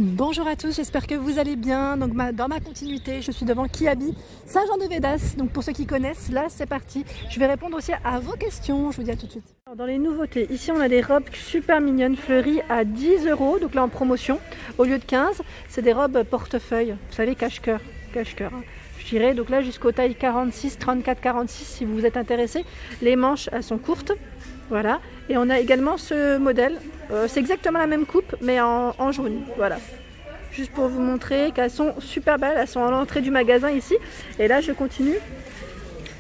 Bonjour à tous, j'espère que vous allez bien. Donc dans ma continuité, je suis devant Kiabi Saint-Jean-de-Védas. Donc pour ceux qui connaissent, là c'est parti. Je vais répondre aussi à vos questions. Je vous dis à tout de suite. Alors, dans les nouveautés, ici on a des robes super mignonnes fleuries à 10 €. Donc là en promotion, au lieu de 15, c'est des robes portefeuille. Vous savez, cache-cœur, cache-cœur. Je dirais donc là jusqu'aux tailles 46, 34, 46 si vous êtes intéressé. Les manches elles sont courtes. Voilà, et on a également ce modèle, c'est exactement la même coupe mais en jaune, voilà. Juste pour vous montrer qu'elles sont super belles, elles sont à l'entrée du magasin ici. Et là je continue,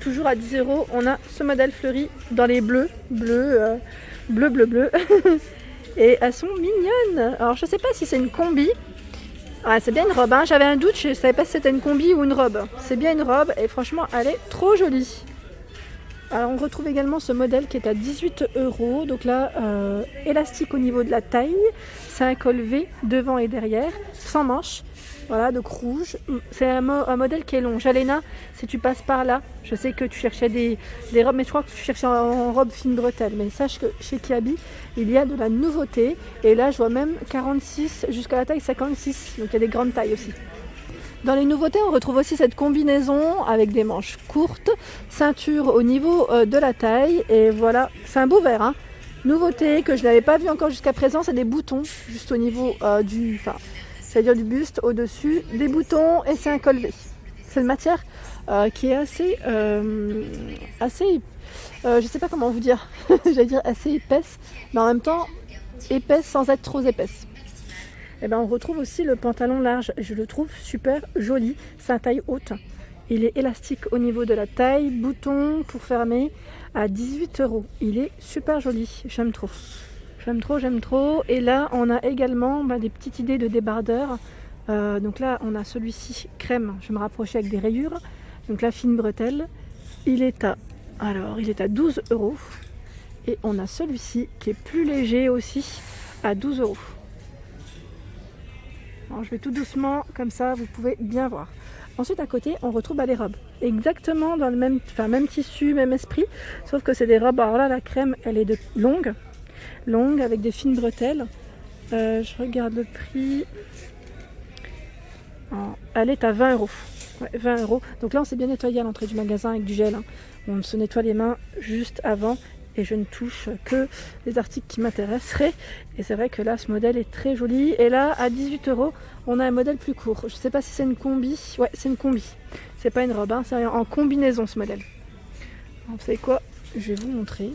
toujours à 10 €, on a ce modèle fleuri dans les bleus, bleu. Et elles sont mignonnes. Alors je sais pas si c'est une combi, ah, c'est bien une robe, hein. J'avais un doute, je savais pas si c'était une combi ou une robe. C'est bien une robe et franchement elle est trop jolie. Alors on retrouve également ce modèle qui est à 18 €, donc là élastique au niveau de la taille, c'est un col V devant et derrière, sans manches, voilà, donc rouge, c'est un modèle qui est long. Jalena, si tu passes par là, je sais que tu cherchais des robes, mais je crois que tu cherchais en robe fine bretelle, mais sache que chez Kiabi, il y a de la nouveauté, et là je vois même 46 jusqu'à la taille 56, donc il y a des grandes tailles aussi. Dans les nouveautés, on retrouve aussi cette combinaison avec des manches courtes, ceinture au niveau de la taille, et voilà, c'est un beau vert, hein. Nouveauté que je n'avais pas vu encore jusqu'à présent, c'est des boutons juste au niveau c'est-à-dire du buste au-dessus, des boutons, et c'est un col V. C'est une matière qui est assez, je sais pas comment vous dire, j'allais dire assez épaisse, mais en même temps épaisse sans être trop épaisse. Et ben on retrouve aussi le pantalon large, je le trouve super joli, c'est à taille haute. Il est élastique au niveau de la taille, bouton pour fermer à 18 €. Il est super joli, j'aime trop. J'aime trop. Et là on a également des petites idées de débardeurs. Donc là on a celui-ci crème, je vais me rapprocher avec des rayures. Donc la fine bretelle, il est à 12 €. Et on a celui-ci qui est plus léger aussi à 12 €. Alors je vais tout doucement, comme ça vous pouvez bien voir. Ensuite à côté on retrouve les robes, exactement dans le même tissu, même esprit, sauf que c'est des robes, alors là la crème elle est longue avec des fines bretelles. Je regarde le prix, alors, elle est à 20 €. Ouais, 20 €. Donc là on s'est bien nettoyé à l'entrée du magasin avec du gel, hein. On se nettoie les mains juste avant. Et je ne touche que les articles qui m'intéresseraient. Et c'est vrai que là, ce modèle est très joli. Et là, à 18 €, on a un modèle plus court. Je ne sais pas si c'est une combi. Ouais, c'est une combi. C'est pas une robe, hein. C'est en combinaison, ce modèle. Alors, vous savez quoi? Je vais vous montrer.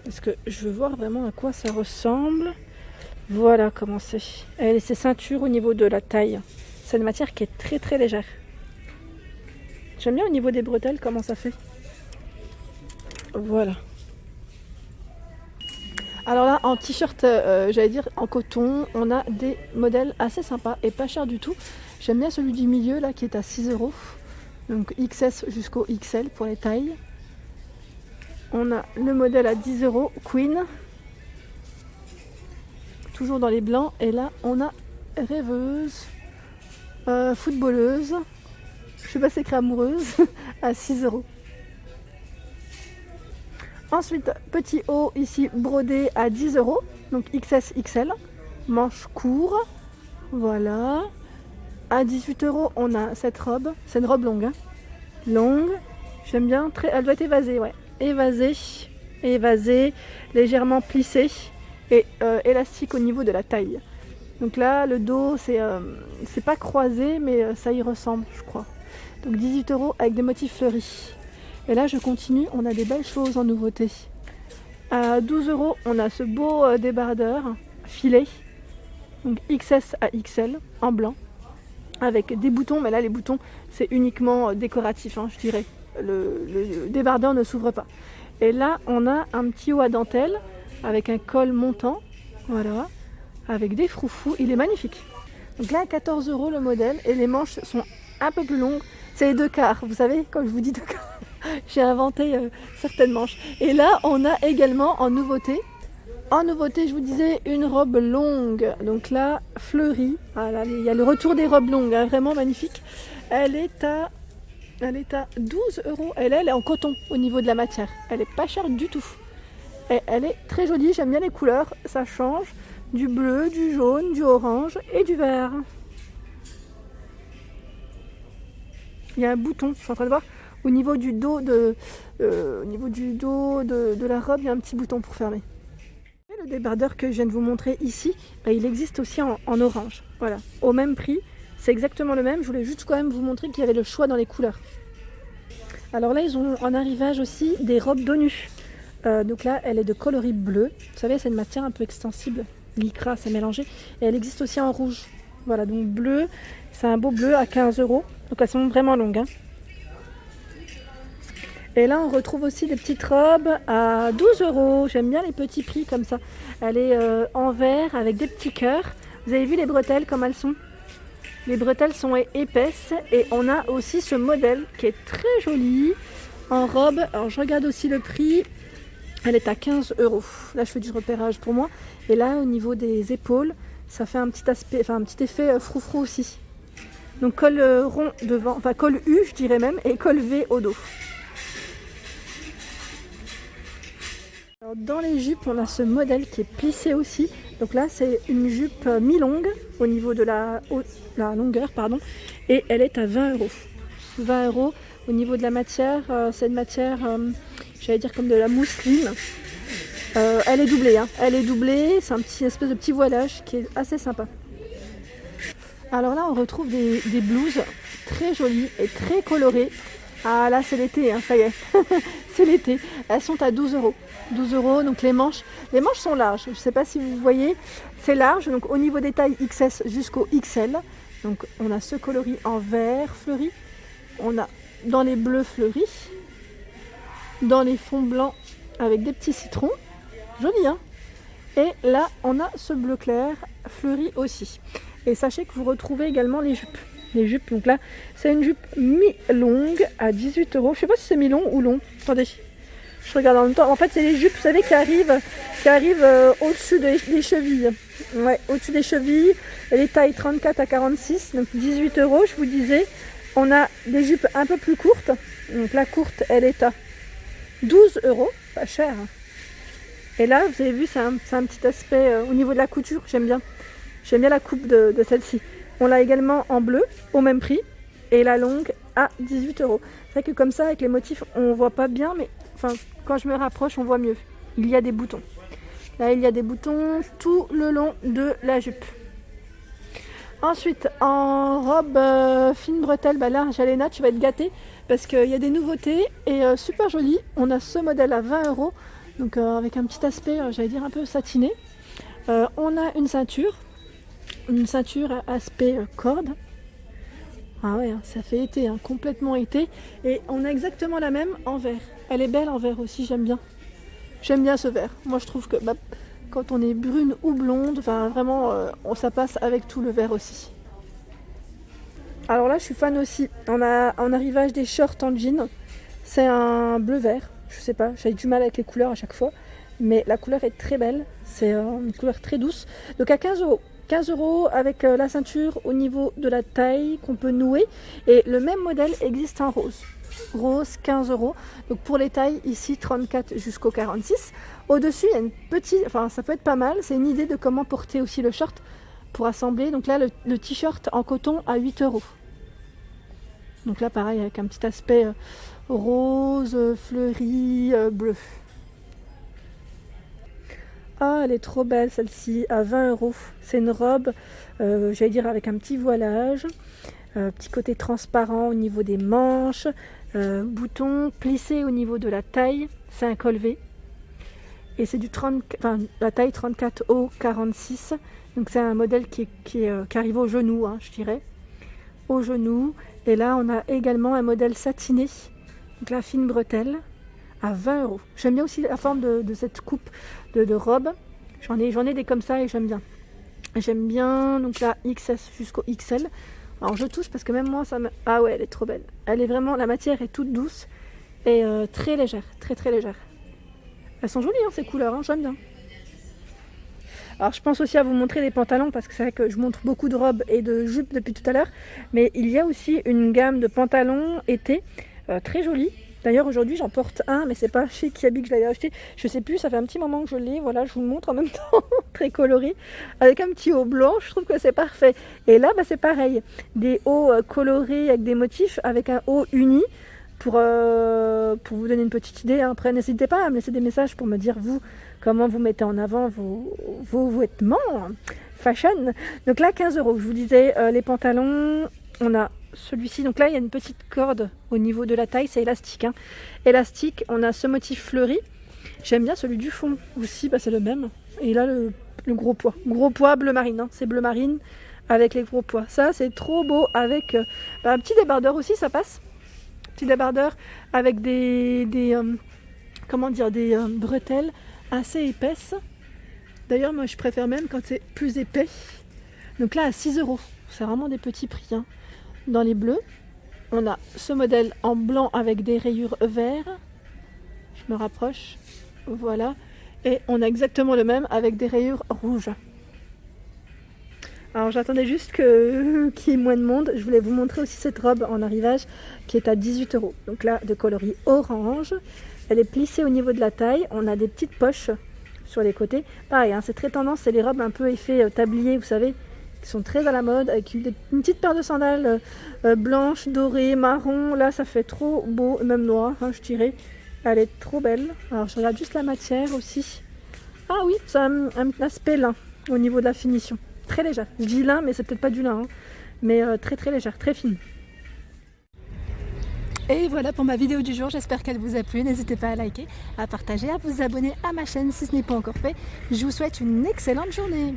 Parce que je veux voir vraiment à quoi ça ressemble. Voilà comment c'est. Elle a ses ceintures au niveau de la taille. C'est une matière qui est très très légère. J'aime bien au niveau des bretelles comment ça fait. Voilà. Alors là, en t-shirt, j'allais dire en coton, on a des modèles assez sympas et pas chers du tout. J'aime bien celui du milieu là qui est à 6 €. Donc XS jusqu'au XL pour les tailles. On a le modèle à 10 € Queen. Toujours dans les blancs. Et là, on a rêveuse, footballeuse, je sais pas si c'est écrit amoureuse, à 6 €. Ensuite, petit haut ici brodé à 10 €, donc XS XL, manche court, voilà. À 18 €, on a cette robe, c'est une robe longue, hein. Longue, j'aime bien, elle doit être évasée, ouais, évasée, légèrement plissée et élastique au niveau de la taille. Donc là, le dos, c'est pas croisé, mais ça y ressemble, je crois. Donc 18 € avec des motifs fleuris. Et là je continue, on a des belles choses en nouveauté. À 12 €, on a ce beau débardeur filet, donc XS à XL en blanc, avec des boutons, mais là les boutons c'est uniquement décoratif, hein, je dirais. Le débardeur ne s'ouvre pas. Et là on a un petit haut à dentelle avec un col montant, voilà, avec des froufrous, il est magnifique. Donc là à 14 € le modèle, et les manches sont un peu plus longues, c'est les 2/4, vous savez, quand je vous dis 2/4. J'ai inventé certaines manches. Et là, on a également en nouveauté, je vous disais, une robe longue. Donc là, fleurie. Voilà, il y a le retour des robes longues, hein, vraiment magnifique. Elle est à 12 €. Elle est en coton au niveau de la matière. Elle est pas chère du tout. Et elle est très jolie, j'aime bien les couleurs, ça change. du bleu, du jaune, du orange et du vert. Il y a un bouton, je suis en train de voir, au niveau du dos de la robe, il y a un petit bouton pour fermer. Et le débardeur que je viens de vous montrer ici, il existe aussi en orange. Voilà, au même prix, c'est exactement le même. Je voulais juste quand même vous montrer qu'il y avait le choix dans les couleurs. Alors là, ils ont en arrivage aussi des robes dos nu. Donc là, elle est de coloris bleu. Vous savez, c'est une matière un peu extensible. Lycra, c'est mélangé. Et elle existe aussi en rouge. Voilà, donc bleu, c'est un beau bleu à 15 €. Donc elles sont vraiment longues. Hein. Et là, on retrouve aussi des petites robes à 12 €. J'aime bien les petits prix comme ça. Elle est en vert avec des petits cœurs. Vous avez vu les bretelles comme elles sont? Les bretelles sont épaisses et on a aussi ce modèle qui est très joli en robe. Alors je regarde aussi le prix. Elle est à 15 €. Là, je fais du repérage pour moi. Et là, au niveau des épaules, ça fait un petit aspect, enfin un petit effet froufrou aussi. Donc col rond devant, enfin col U, je dirais même, et col V au dos. Alors, dans les jupes, on a ce modèle qui est plissé aussi. Donc là, c'est une jupe mi-longue au niveau de la longueur, pardon, et elle est à 20 €. 20 € au niveau de la matière, c'est une matière, j'allais dire comme de la mousseline. Elle est doublée, hein. Elle est doublée, c'est un petit espèce de petit voilage qui est assez sympa. Alors là, on retrouve des blouses très jolies et très colorées. Ah là, c'est l'été, hein, ça y est, c'est l'été. Elles sont à 12 €. 12 €, donc les manches sont larges. Je ne sais pas si vous voyez, c'est large. Donc au niveau des tailles XS jusqu'au XL. Donc on a ce coloris en vert fleuri. On a dans les bleus fleuris. Dans les fonds blancs avec des petits citrons. Joli, hein? Et là, on a ce bleu clair fleuri aussi. Et sachez que vous retrouvez également les jupes. Les jupes, donc là, c'est une jupe mi-longue à 18 €. Je sais pas si c'est mi-long ou long. Attendez, je regarde en même temps. En fait, c'est les jupes, vous savez, qui arrivent au-dessus des chevilles. Ouais, au-dessus des chevilles. Et les tailles 34 à 46, donc 18 €, je vous disais. On a des jupes un peu plus courtes. Donc la courte, elle est à 12 €, pas cher. Et là, vous avez vu, c'est un petit aspect au niveau de la couture, j'aime bien. J'aime bien la coupe de celle-ci. On l'a également en bleu, au même prix, et la longue à 18 €. C'est vrai que comme ça, avec les motifs, on voit pas bien, mais enfin, quand je me rapproche, on voit mieux. Il y a des boutons. Là, il y a des boutons tout le long de la jupe. Ensuite, en robe fine bretelle, là, Jalena, tu vas être gâtée, parce qu'il y a des nouveautés, et super joli. On a ce modèle à 20 €, donc avec un petit aspect, j'allais dire, un peu satiné. On a une ceinture à aspect corde. Ah ouais, ça fait été, hein, complètement été. Et on a exactement la même en vert. Elle est belle en vert aussi, j'aime bien. J'aime bien ce vert. Moi, je trouve que quand on est brune ou blonde, enfin vraiment, ça passe avec tout le vert aussi. Alors là, je suis fan aussi. On a en arrivage des shorts en jean. C'est un bleu-vert. Je sais pas, j'ai du mal avec les couleurs à chaque fois. Mais la couleur est très belle. C'est une couleur très douce. Donc à 15 €. 15 € avec la ceinture au niveau de la taille qu'on peut nouer. Et le même modèle existe en rose. Rose, 15 €. Donc pour les tailles, ici 34 jusqu'au 46. Au-dessus, il y a une petite... Enfin, ça peut être pas mal. C'est une idée de comment porter aussi le short pour assembler. Donc là, le t-shirt en coton à 8 €. Donc là, pareil, avec un petit aspect rose, fleuri, bleu. Ah, elle est trop belle celle-ci, à 20 €. C'est une robe, j'allais dire avec un petit voilage, petit côté transparent au niveau des manches, bouton plissé au niveau de la taille. C'est un col V. Et c'est la taille 34 au 46. Donc c'est un modèle qui arrive au genou, hein, je dirais. Au genou. Et là, on a également un modèle satiné, donc la fine bretelle, à 20 €. J'aime bien aussi la forme de cette coupe de robe. J'en ai des comme ça et j'aime bien. J'aime bien, donc la XS jusqu'au XL. Alors je touche parce que même moi, ah ouais, elle est trop belle. Elle est vraiment, la matière est toute douce et très légère, très très légère. Elles sont jolies, hein, ces couleurs, hein, j'aime bien. Alors je pense aussi à vous montrer des pantalons parce que c'est vrai que je montre beaucoup de robes et de jupes depuis tout à l'heure. Mais il y a aussi une gamme de pantalons été très jolie. D'ailleurs aujourd'hui j'en porte un, mais c'est pas chez Kiabi que je l'avais acheté. Je sais plus, ça fait un petit moment que je l'ai. Voilà, je vous le montre en même temps, très coloré, avec un petit haut blanc. Je trouve que c'est parfait. Et là, bah, c'est pareil, des hauts colorés avec des motifs, avec un haut uni. Pour vous donner une petite idée, hein. Après n'hésitez pas à me laisser des messages pour me dire vous comment vous mettez en avant vos vêtements fashion. Donc là 15 €. Je vous disais les pantalons, on a celui-ci. Donc là il y a une petite corde au niveau de la taille, c'est élastique, hein. Élastique, on a ce motif fleuri. J'aime bien celui du fond aussi, bah, c'est le même. Et là le gros pois bleu marine, hein. C'est bleu marine avec les gros pois. Ça c'est trop beau avec un petit débardeur aussi, ça passe. Petit débardeur avec des bretelles assez épaisses. D'ailleurs moi je préfère même quand c'est plus épais. Donc là à 6 €, c'est vraiment des petits prix, hein. Dans les bleus, on a ce modèle en blanc avec des rayures verts. Je me rapproche, voilà. Et on a exactement le même avec des rayures rouges. Alors j'attendais juste qu'il y ait moins de monde. Je voulais vous montrer aussi cette robe en arrivage qui est à 18 €. Donc là, de coloris orange. Elle est plissée au niveau de la taille. On a des petites poches sur les côtés. Pareil, hein, c'est très tendance. C'est les robes un peu effet tablier, vous savez, qui sont très à la mode. Avec une petite paire de sandales blanches, dorées, marron. Là, ça fait trop beau, même noir, hein, je dirais. Elle est trop belle. Alors je regarde juste la matière aussi. Ah oui, ça a un aspect lin au niveau de la finition. Très légère. Je dis lin, mais c'est peut-être pas du lin, hein. Mais très très légère, très fine. Et voilà pour ma vidéo du jour, j'espère qu'elle vous a plu. N'hésitez pas à liker, à partager, à vous abonner à ma chaîne si ce n'est pas encore fait. Je vous souhaite une excellente journée.